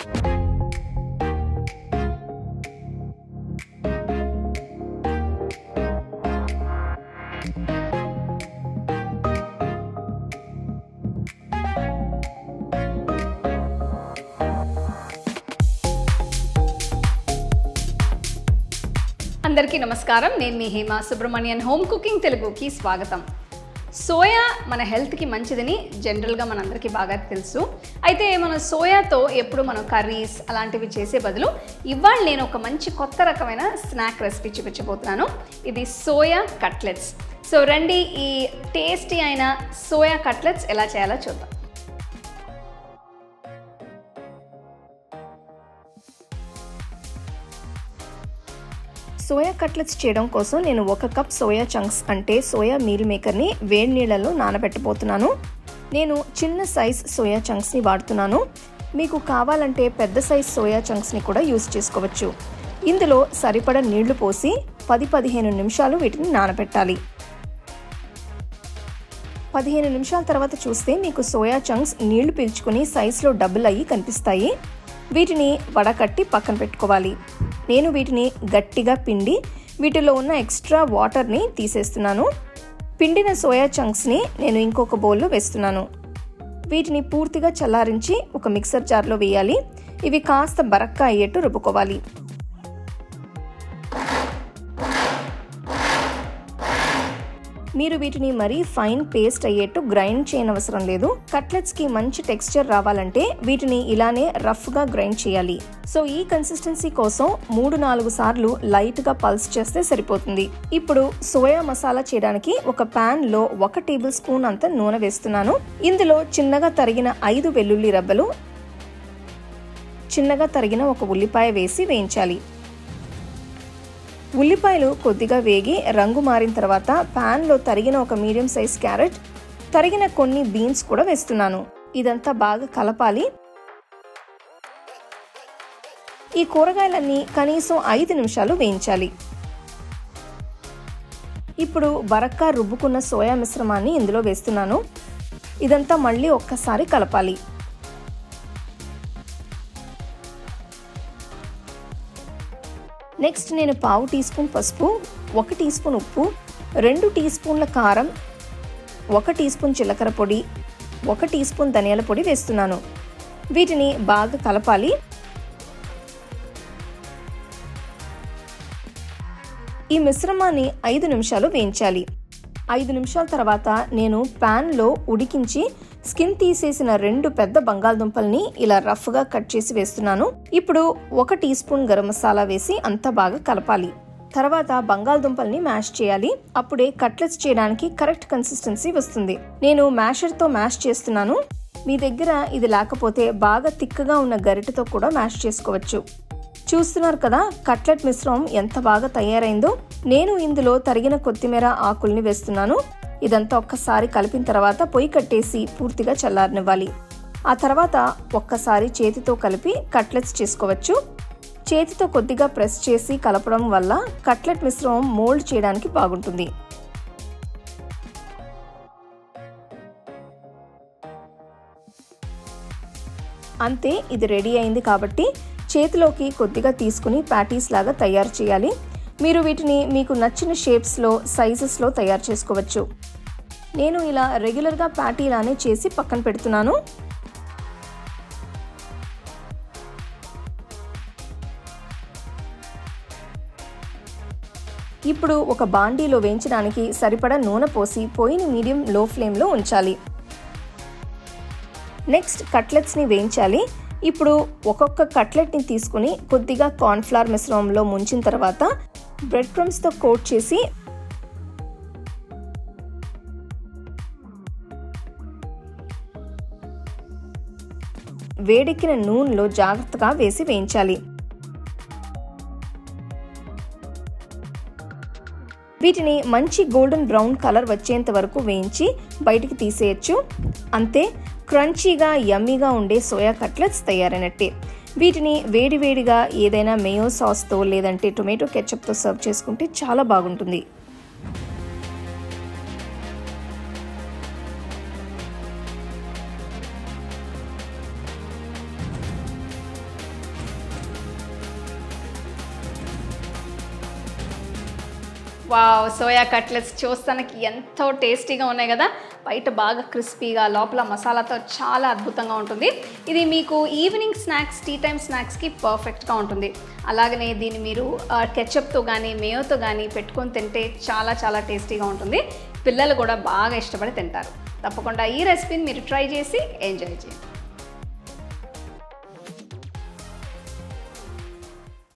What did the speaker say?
అందరికీ నమస్కారం. నేను మీ హేమ సుబ్రహ్మణ్యన్ హోమ్ కుకింగ్ తెలుగుకి స్వాగతం. సోయా మన హెల్త్కి మంచిదని జనరల్గా మనందరికీ బాగా తెలుసు. అయితే మనం సోయాతో ఎప్పుడు మనం కర్రీస్ అలాంటివి చేసే బదులు ఇవాళ నేను ఒక మంచి కొత్త రకమైన స్నాక్ రెసిపీ చూపించబోతున్నాను. ఇది సోయా కట్లెట్స్. సో రండి ఈ టేస్టీ అయిన సోయా కట్లెట్స్ ఎలా చేయాలో చూద్దాం. సోయా కట్లెట్స్ చేయడం కోసం నేను 1 కప్ సోయా చంక్స్ అంటే సోయా మీల్ మేకర్ని వేడి నీళ్ళలో నానబెట్టబోతున్నాను. నేను చిన్న సైజ్ సోయా చంక్స్ని వాడుతున్నాను. మీకు కావాలంటే పెద్ద సైజ్ సోయా చంక్స్ని కూడా యూస్ చేసుకోవచ్చు. ఇందులో సరిపడా నీళ్లు పోసి 10-15 నిమిషాలు వీటిని నానబెట్టాలి. 15 నిమిషాల తర్వాత చూస్తే మీకు సోయా చంక్స్ నీళ్లు పీల్చుకుని సైజులో డబుల్ అయ్యి కనిపిస్తాయి. వీటిని వడకట్టి పక్కన పెట్టుకోవాలి. నేను వీటిని గట్టిగా పిండి వీటిలో ఉన్న ఎక్స్ట్రా వాటర్ని తీసేస్తున్నాను. పిండిన సోయా చంక్స్ని నేను ఇంకొక బౌల్లో వేస్తున్నాను. వీటిని పూర్తిగా చల్లారించి ఒక మిక్సర్ జార్లో వేయాలి. ఇవి కాస్త బరక్కా అయ్యేట్టు రుబ్బుకోవాలి. మీరు వీటిని మరీ ఫైన్ పేస్ట్ అయ్యేట్టు గ్రైండ్ చేయనవసరం లేదు. కట్లెట్స్కి మంచి టెక్స్చర్ రావాలంటే వీటిని ఇలానే రఫ్గా గ్రైండ్ చేయాలి. సో ఈ కన్సిస్టెన్సీ కోసం 3-4 సార్లు లైట్గా పల్స్ చేస్తే సరిపోతుంది. ఇప్పుడు సోయా మసాలా చేయడానికి ఒక ప్యాన్లో 1 టేబుల్ స్పూన్ అంత నూనె వేస్తున్నాను. ఇందులో చిన్నగా తరిగిన 5 వెల్లుల్లి రెబ్బలు, చిన్నగా తరిగిన 1 ఉల్లిపాయ వేసి వేయించాలి. ఉల్లిపాయలు కొద్దిగా వేగి రంగు మారిన తర్వాత ప్యాన్లో తరిగిన 1 మీడియం సైజ్ క్యారెట్, తరిగిన కొన్ని బీన్స్ కూడా వేస్తున్నాను. ఇదంతా బాగా కలపాలి. ఈ కూరగాయలన్నీ కనీసం 5 నిమిషాలు వేయించాలి. ఇప్పుడు బరక్కా రుబ్బుకున్న సోయా మిశ్రమాన్ని ఇందులో వేస్తున్నాను. ఇదంతా మళ్ళీ ఒక్కసారి కలపాలి. నెక్స్ట్ నేను 1/2 టీ స్పూన్ పసుపు, 1 టీ స్పూన్ ఉప్పు, 2 టీ స్పూన్ల కారం, 1 టీ స్పూన్ జీలకర్ర పొడి, 1 టీ స్పూన్ ధనియాల పొడి వేస్తున్నాను. వీటిని బాగా కలపాలి. ఈ మిశ్రమాన్ని 5 నిమిషాలు వేయించాలి. 5 నిమిషాల తర్వాత నేను ప్యాన్లో ఉడికించి స్కిన్ తీసేసిన 2 పెద్ద బంగాళదుంపల్ని ఇలా రఫ్గా కట్ చేసి వేస్తున్నాను. ఇప్పుడు 1 టీ స్పూన్ గరం మసాలా వేసి అంతా బాగా కలపాలి. తర్వాత బంగాళదుంపల్ని మ్యాష్ చేయాలి. అప్పుడే కట్లెట్స్ చేయడానికి కరెక్ట్ కన్సిస్టెన్సీ వస్తుంది. నేను మ్యాషర్తో మ్యాష్ చేస్తున్నాను. మీ దగ్గర ఇది లేకపోతే బాగా తిక్కగా ఉన్న గరిటెతో కూడా మ్యాష్ చేసుకోవచ్చు. చూస్తున్నారు కదా కట్లెట్ మిశ్రమం ఎంత బాగా తయారైందో. నేను ఇందులో తరిగిన కొత్తిమీర ఆకుల్ని వేస్తున్నాను. ఇదంతా ఒక్కసారి కలిపిన తర్వాత పొయ్యి కట్టేసి పూర్తిగా చల్లారనివ్వాలి. ఆ తర్వాత ఒక్కసారి చేతితో కలిపి కట్లెట్స్ చేసుకోవచ్చు. చేతితో కొద్దిగా ప్రెస్ చేసి కలపడం వల్ల కట్లెట్ మిశ్రమం మోల్డ్ చేయడానికి బాగుంటుంది. అంతే, ఇది రెడీ అయింది కాబట్టి చేతిలోకి కొద్దిగా తీసుకుని ప్యాటీస్ లాగా తయారు చేయాలి. మీరు వీటిని మీకు నచ్చిన షేప్స్లో సైజెస్లో తయారు చేసుకోవచ్చు. నేను ఇలా రెగ్యులర్గా ప్యాటీలానే చేసి పక్కన పెడుతున్నాను. ఇప్పుడు ఒక బాండీలో వేయించడానికి సరిపడా నూనె పోసి పొయ్యిని మీడియం లో ఫ్లేమ్లో ఉంచాలి. నెక్స్ట్ కట్లెట్స్ని వేయించాలి. ఇప్పుడు ఒక్కొక్క కట్లెట్ని తీసుకుని కొద్దిగా కార్న్ఫ్లవర్ మిశ్రమంలో ముంచిన తర్వాత బ్రెడ్ క్రమ్స్తో కోట్ చేసి వేడెక్కిన నూనెలో జాగ్రత్తగా వేసి వేయించాలి. వీటిని మంచి గోల్డెన్ బ్రౌన్ కలర్ వచ్చేంత వరకు వేయించి బయటికి తీసేయచ్చు. అంతే, క్రంచీగా యమ్మీగా ఉండే సోయా కట్లెట్స్ తయారైనట్టే. వీటిని వేడివేడిగా ఏదైనా మేయో సాస్తో లేదంటే టొమాటో కెచప్తో సర్వ్ చేసుకుంటే చాలా బాగుంటుంది. వావ్, సోయా కట్లెట్స్ చూస్తానికి ఎంతో టేస్టీగా ఉన్నాయి కదా. బయట బాగా క్రిస్పీగా, లోపల మసాలాతో చాలా అద్భుతంగా ఉంటుంది. ఇది మీకు ఈవినింగ్ స్నాక్స్, టీ టైమ్ స్నాక్స్కి పర్ఫెక్ట్గా ఉంటుంది. అలాగనే దీన్ని మీరు కెచప్తో కానీ మేయోతో కానీ పెట్టుకొని తింటే చాలా చాలా టేస్టీగా ఉంటుంది. పిల్లలు కూడా బాగా ఇష్టపడి తింటారు. తప్పకుండా ఈ రెసిపీని మీరు ట్రై చేసి ఎంజాయ్ చేయండి.